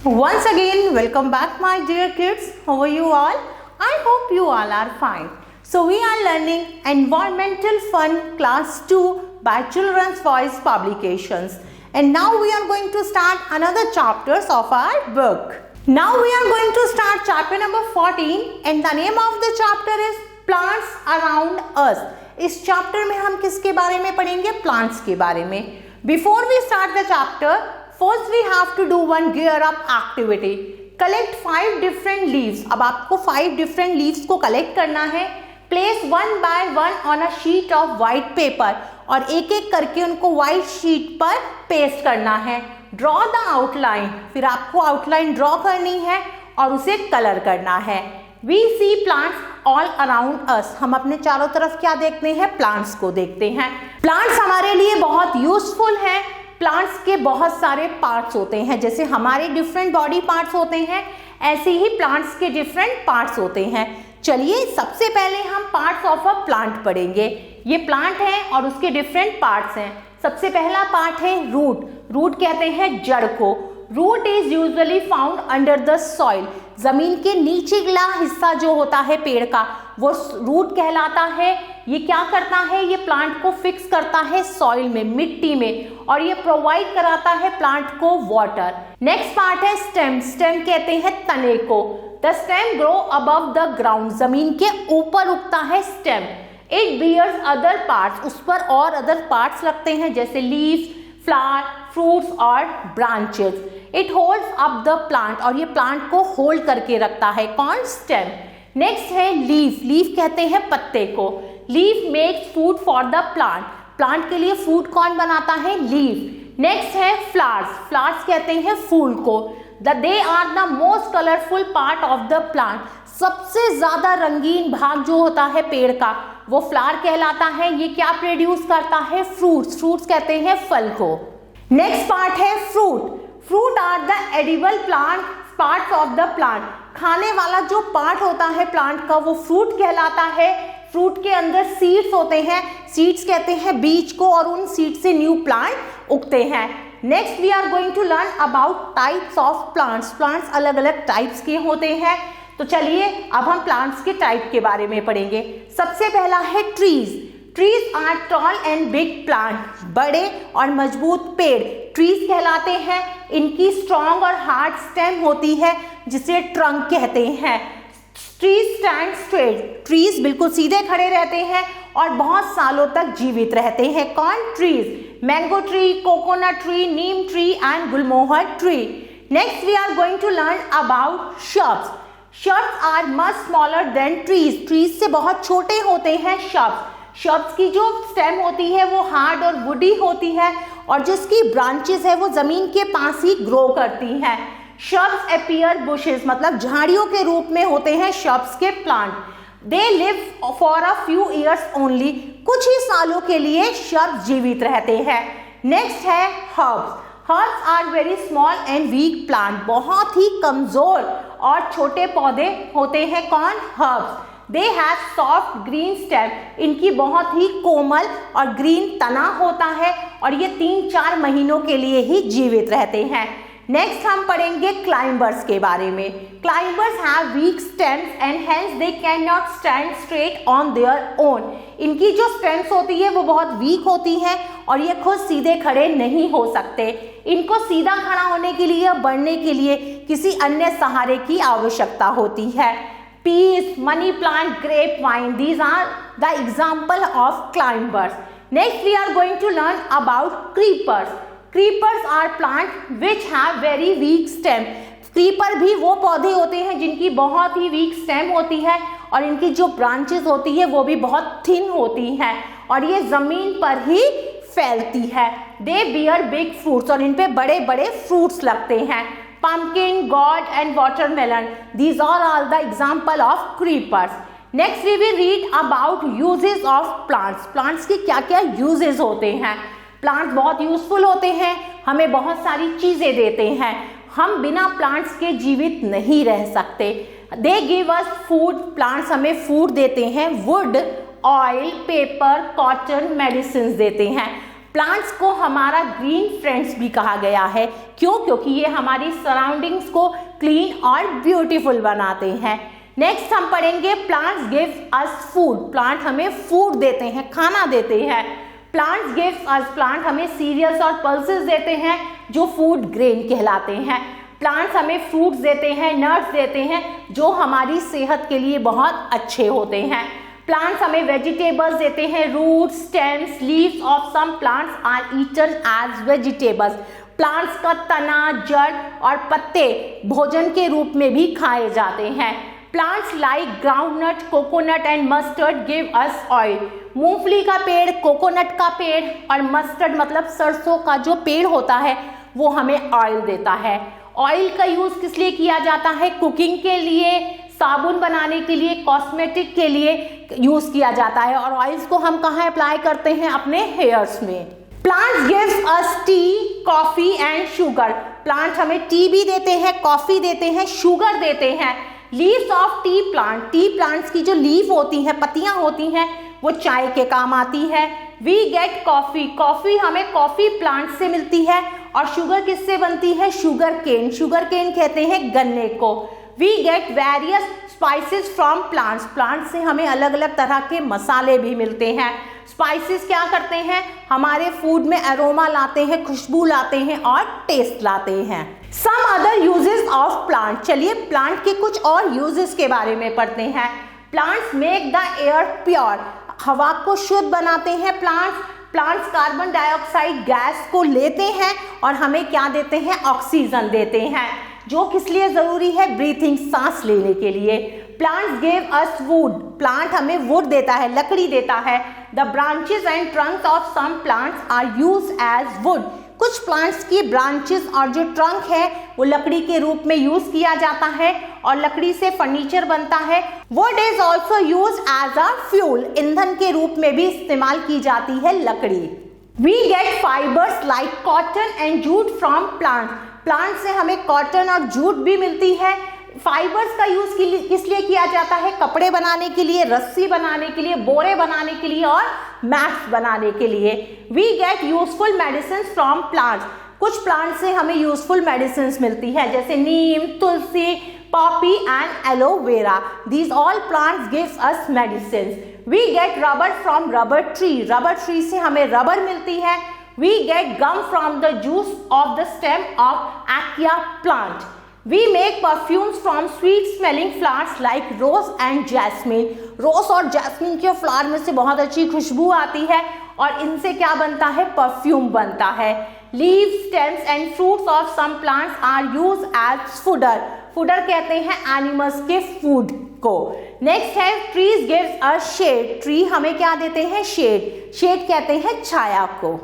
Once again, welcome back my dear kids. How are you all? I hope you all are fine. So we are learning Environmental Fun Class 2 by Children's Voice Publications. And now we are going to start another chapters of our book. Now we are going to start chapter number 14 and the name of the chapter is Plants Around Us. इस chapter में हम किसके बारे में पढ़ेंगे? Plants के बारे में. Before we start the chapter, first we have to do one gear up activity. Collect 5 different leaves. अब आपको 5 different leaves को collect करना है. Place one by one on a sheet of white paper और एक एक करके उनको white sheet पर paste करना है. Draw the outline. फिर आपको outline draw करनी है और उसे color करना है. We see plants all around us. हम अपने चारों तरफ क्या देखते हैं? प्लांट्स को देखते हैं. प्लांट्स हमारे लिए बहुत यूजफुल हैं. प्लांट्स के बहुत सारे पार्ट्स होते हैं. जैसे हमारे डिफरेंट बॉडी पार्ट्स होते हैं, ऐसे ही प्लांट्स के डिफरेंट पार्ट्स होते हैं. चलिए सबसे पहले हम पार्ट्स ऑफ अ प्लांट पढ़ेंगे. ये प्लांट है और उसके डिफरेंट पार्ट्स हैं. सबसे पहला पार्ट है रूट. रूट कहते हैं जड़ को. Root is usually found under the soil. जमीन के नीचला हिस्सा जो होता है पेड़ का, वो रूट कहलाता है. ये क्या करता है? ये प्लांट को फिक्स करता है सॉइल में, मिट्टी में, और ये प्रोवाइड कराता है प्लांट को वाटर. नेक्स्ट पार्ट है स्टेम. स्टेम कहते हैं तने को. The stem grow above the ground. जमीन के ऊपर उगता है stem. It bears other parts. उस पर और अदर पार्ट्स लगते हैं जैसे लीव्स, फ्लावर, फ्रूट्स और branches. It holds up the plant. और ये प्लांट को होल्ड करके रखता है. कौन? स्टेम. नेक्स्ट है लीफ. लीफ कहते हैं पत्ते को. Leaf makes food for the plant. Plant के लिए फूड कौन बनाता है? लीफ. नेक्स्ट है फ्लावर्स. फ्लावर्स कहते हैं फूल को. They are the most colourful part of the plant. सबसे ज्यादा रंगीन भाग जो होता है पेड़ का, वो फ्लावर कहलाता है. ये क्या प्रोड्यूस करता है? फ्रूट्स. फ्रूट्स कहते हैं फल को. नेक्स्ट पार्ट है fruit. Fruit are the edible plant parts of the plant. खाने वाला जो पार्ट होता है प्लांट का, वो फ्रूट कहलाता है. फ्रूट के अंदर सीड्स होते हैं. सीड्स कहते हैं बीज को, और उन सीड से न्यू प्लांट उगते हैं. Next we are going to learn about types of plants. Plants अलग अलग टाइप्स के होते हैं. तो चलिए अब हम प्लांट्स के टाइप के बारे में पढ़ेंगे. सबसे पहला है trees. Trees are tall and big plant. बड़े और मजबूत पेड़ ट्रीज कहलाते हैं. इनकी स्ट्रॉन्ग और हार्ड स्टेम होती है जिसे ट्रंक कहते हैं. Trees stand straight. ट्रीज बिल्कुल सीधे खड़े रहते हैं और बहुत सालों तक जीवित रहते हैं. कौन? Trees. Mango tree, coconut tree, neem tree and gulmohar tree. Next we are going to learn about shrubs. Shrubs are much smaller than trees. Trees से बहुत छोटे होते हैं shrubs. Shrubs की जो स्टेम होती है वो हार्ड और वुडी होती है, और जिसकी ब्रांचेस है वो जमीन के पास ही ग्रो करती हैं. Shrubs appear bushes, मतलब झाड़ियों के रूप में होते हैं shrubs के plant. They live for a few years only. कुछ ही सालों के लिए shrubs जीवित रहते हैं. नेक्स्ट है herbs. Herbs are very small and weak plant. बहुत ही कमजोर और छोटे पौधे होते हैं. कौन? herbs. They have soft green stem. इनकी बहुत ही कोमल और ग्रीन तना होता है, और ये 3-4 महीनों के लिए ही जीवित रहते हैं. नेक्स्ट हम पढ़ेंगे क्लाइंबर्स के बारे में. Climbers have week stems and hence they can not stand straight on their own. इनकी जो स्टेम्स होती है वो बहुत वीक होती हैं और ये खुद सीधे खड़े नहीं हो सकते. इनको सीधा खड़ा होने के लिए, बढ़ने के लिए किसी अन्य सहारे की आवश्यकता होती है. Peas, money plant, grape vine, these are the example of climbers. Next we are going to learn about creepers. Creepers are plant which have very weak stem. Creeper भी वो पौधे होते हैं जिनकी बहुत ही वीक स्टेम होती है, और इनकी जो ब्रांचेस होती है वो भी बहुत थिन होती हैं, और ये जमीन पर ही फैलती है. दे बियर बिग फ्रूट्स. और इन पे बड़े बड़े फ्रूट्स लगते हैं. pumpkin, gourd and watermelon. These are all the example of creepers. Next we will read about uses of plants. Plants की क्या क्या uses होते हैं. Plants बहुत useful होते हैं, हमें बहुत सारी चीजें देते हैं. हम बिना plants के जीवित नहीं रह सकते. They give us food. Plants हमें food देते हैं. Wood, oil, paper, cotton, medicines देते हैं. प्लांट्स को हमारा ग्रीन फ्रेंड्स भी कहा गया है। क्यों? क्योंकि ये हमारी सराउंडिंग्स को क्लीन और ब्यूटीफुल बनाते हैं। नेक्स्ट हम पढ़ेंगे प्लांट्स गिव अस फूड। प्लांट हमें फूड देते हैं, खाना देते हैं। प्लांट्स गिव अस, प्लांट हमें सीरियल्स और पल्सेस देते हैं जो फूड ग्रेन कहलाते हैं। प्लांट्स हमें फ्रूट्स देते हैं, नट्स देते हैं जो हमारी सेहत के लिए बहुत अच्छे होते हैं। प्लांट्स हमें वेजिटेबल्स देते हैं, roots, stems, leaves of some plants are eaten as vegetables. Plants का तना, जड़ और पत्ते भोजन के रूप में भी खाए जाते हैं। Plants like groundnut, coconut and mustard give us oil. मूंगफली का पेड़, कोकोनट का पेड़ और मस्टर्ड मतलब सरसों का जो पेड़ होता है वो हमें ऑयल देता है। ऑयल का यूज किस लिए किया जाता है? कुकिंग के लिए, साबुन बनाने के लिए, कॉस्मेटिक के लिए यूज किया जाता है। और ऑयल्स को हम कहाँ अप्लाई करते हैं? अपने हेयर्स में। Plants gives us T, coffee and sugar. Plant हमें टी भी देते हैं, कॉफी देते हैं, शुगर देते हैं। Leaves of T plant, T plants की जो लीव होती हैं, पत्तियां होती हैं, वो चाय के काम आती है। वी गेट कॉफी, कॉफी हमें कॉफी प्लांट से मिलती है। और शुगर किससे बनती है? शुगर केन, शुगर केन कहते हैं गन्ने को। We get various spices from plants, plant से हमें अलग अलग तरह के मसाले भी मिलते हैं। स्पाइसेस क्या करते हैं? हमारे फूड में अरोमा लाते हैं, खुशबू लाते हैं और टेस्ट लाते हैं। Some other uses of plant, चलिए प्लांट के कुछ और यूजेस के बारे में पढ़ते हैं। Plants make the air pure, हवा को शुद्ध बनाते हैं plants. Plants carbon dioxide gas को लेते हैं और हमें क्या देते हैं? ऑक्सीजन देते हैं, जो किस लिए जरूरी है? ब्रीथिंग, सांस लेने के लिए। Plants give us wood, plant हमें वुड देता है, लकड़ी देता है। The branches and trunks of some plants are used as wood, कुछ प्लांट्स की ब्रांचेस और जो ट्रंक है वो लकड़ी के रूप में यूज किया जाता है और लकड़ी से फर्नीचर बनता है। Wood is also use as a fuel, ईंधन के रूप में भी इस्तेमाल की जाती है लकड़ी। We get fibres like cotton and jute from plant, plant से हमें कॉटन और जूट भी मिलती है। फाइबर्स का यूज किस लिए किया जाता है? कपड़े बनाने के लिए, रस्सी बनाने के लिए, बोरे बनाने के लिए और मैट्स बनाने के लिए। We get useful medicine from plants, कुछ प्लांट से हमें यूजफुल मेडिसिन मिलती है जैसे नीम, तुलसी, poppy and aloe vera. These all plants gives us medicine. We get rubber from rubber tree, rubber tree से हमें रबर मिलती है। We get gum from the juice of the stem of acacia plant. We make perfumes from sweet smelling flowers like rose and jasmine. रोज और jasmine के flower में से बहुत अच्छी खुशबू आती है और इनसे क्या बनता है? परफ्यूम बनता है। Leaves, stems and fruits of some plants are used as fodder. Fodder कहते हैं एनिमल्स के फूड को। नेक्स्ट है trees gives us shade. Tree हमें क्या देते हैं? शेड, शेड कहते हैं छाया को।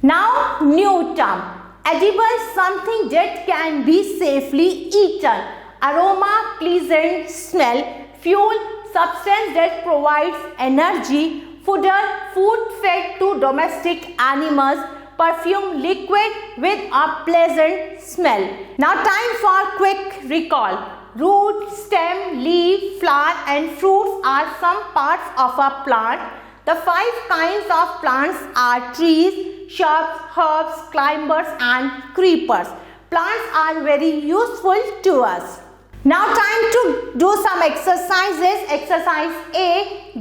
Now, new term. Edible, something that can be safely eaten. Aroma, pleasant smell. Fuel, substance that provides energy. Fodder, food fed to domestic animals. Perfume, liquid with a pleasant smell. Now, time for quick recall. Root, stem, leaf, flower and fruits are some parts of a plant. The 5 kinds of plants are trees, shrubs, herbs, climbers and creepers. Plants are very useful to us. Now time to do some exercises. Exercise A.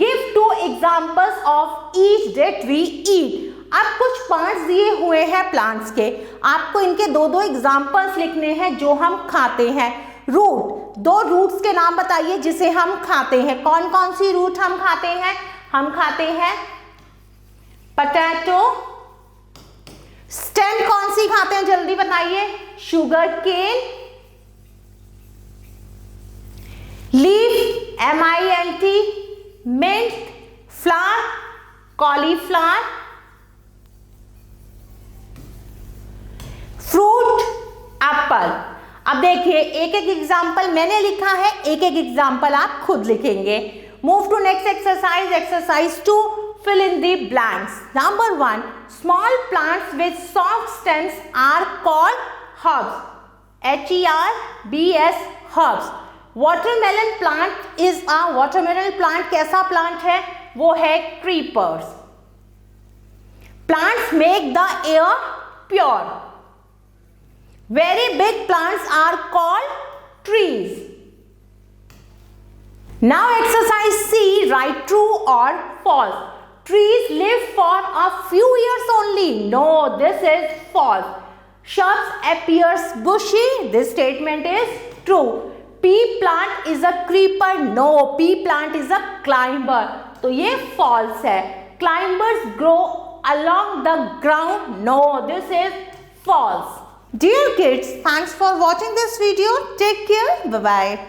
Give 2 examples of each that we eat. अब कुछ parts दिए हुए हैं plants के, आपको इनके 2 examples लिखने हैं जो हम खाते हैं। रूट, 2 रूट्स के नाम बताइए जिसे हम खाते हैं। कौन कौन सी रूट हम खाते हैं? हम खाते हैं पोटैटो। स्टेम कौन सी खाते हैं? जल्दी बताइए। Sugar cane. Leaf, MINT, mint, flower, cauliflower. Fruit, apple. अब देखिए एक एक एग्जाम्पल मैंने लिखा है, एक एक एग्जाम्पल आप खुद लिखेंगे। Move to next exercise. Exercise 2. Fill in the blanks. Number 1. Small plants with soft stems are called herbs. HERBS, herbs. Watermelon plant is a watermelon plant. कैसा plant है? वो है creepers. Plants make the air pure. Very big plants are called trees. Now exercise C, write true or false. Trees live for a few years only. No, this is false. Shrubs appears bushy. This statement is true. Pea plant is a creeper. No, pea plant is a climber. तो ये false है. Climbers grow along the ground. No, this is false. Dear kids, thanks for watching this video. Take care. Bye-bye.